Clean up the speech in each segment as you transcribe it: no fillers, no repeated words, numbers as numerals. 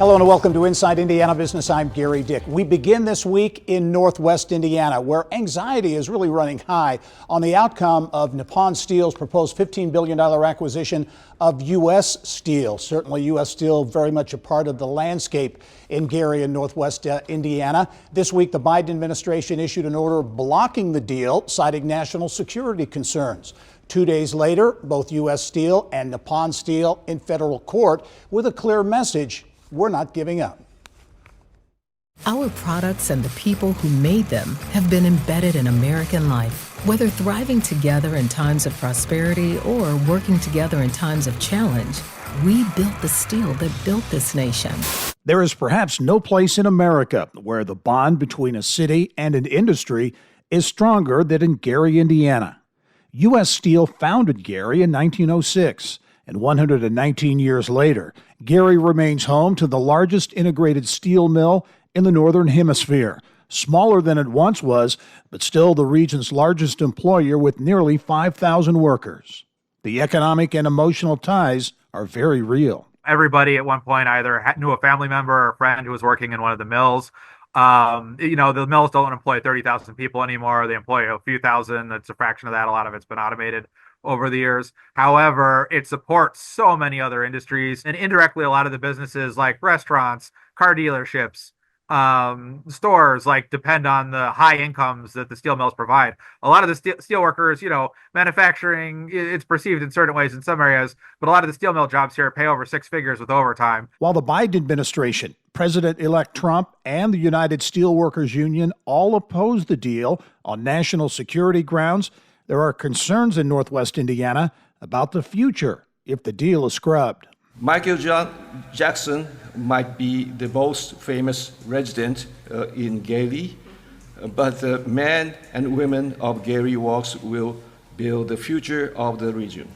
Hello and welcome to Inside Indiana Business. I'm Gary Dick. We begin this week in Northwest Indiana, where anxiety is really running high on the outcome of Nippon Steel's proposed $15 billion acquisition of U.S. Steel. Certainly U.S. Steel very much a part of the landscape in Gary and Northwest Indiana. This week, the Biden administration issued an order blocking the deal, citing national security concerns. 2 days later, both U.S. Steel and Nippon Steel in federal court with a clear message: we're not giving up. Our products and the people who made them have been embedded in American life. Whether thriving together in times of prosperity or working together in times of challenge, we built the steel that built this nation. There is perhaps no place in America where the bond between a city and an industry is stronger than in Gary, Indiana. U.S. Steel founded Gary in 1906, and 119 years later, Gary remains home to the largest integrated steel mill in the Northern Hemisphere. Smaller than it once was, but still the region's largest employer with nearly 5,000 workers. The economic and emotional ties are very real. Everybody at one point either knew a family member or a friend who was working in one of the mills. The mills don't employ 30,000 people anymore. They employ a few thousand. It's a fraction of that. A lot of it's been automated over the years. However, it supports so many other industries, and indirectly a lot of the businesses like restaurants, car dealerships, stores depend on the high incomes that the steel mills provide. A lot of the steel workers, manufacturing, it's perceived in certain ways in some areas, but a lot of the steel mill jobs here pay over six figures with overtime. While the Biden administration, President-elect Trump, and the United Steelworkers Union all oppose the deal on national security grounds, there are concerns in Northwest Indiana about the future if the deal is scrubbed. Michael Jackson might be the most famous resident in Gary, but the men and women of Gary Works will build the future of the region.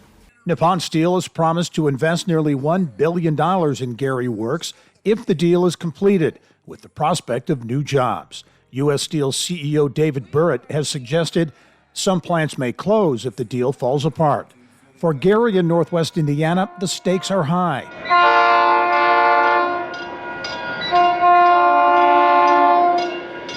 Nippon Steel has promised to invest nearly $1 billion in Gary Works if the deal is completed, with the prospect of new jobs. U.S. Steel CEO David Burritt has suggested some plants may close if the deal falls apart. For Gary and Northwest Indiana, the stakes are high.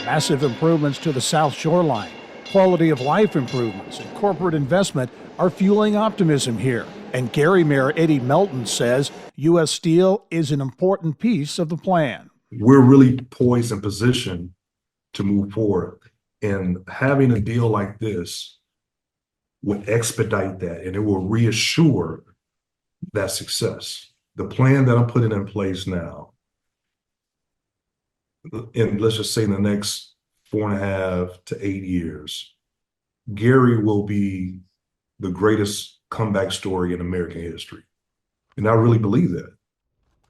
Massive improvements to the South Shoreline, quality of life improvements, and corporate investment are fueling optimism here. And Gary Mayor Eddie Melton says U.S. Steel is an important piece of the plan. We're really poised and positioned to move forward. And having a deal like this would expedite that, and it will reassure that success. The plan that I'm putting in place now, and let's just say in the next 4.5 to 8 years, Gary will be the greatest comeback story in American history. And I really believe that.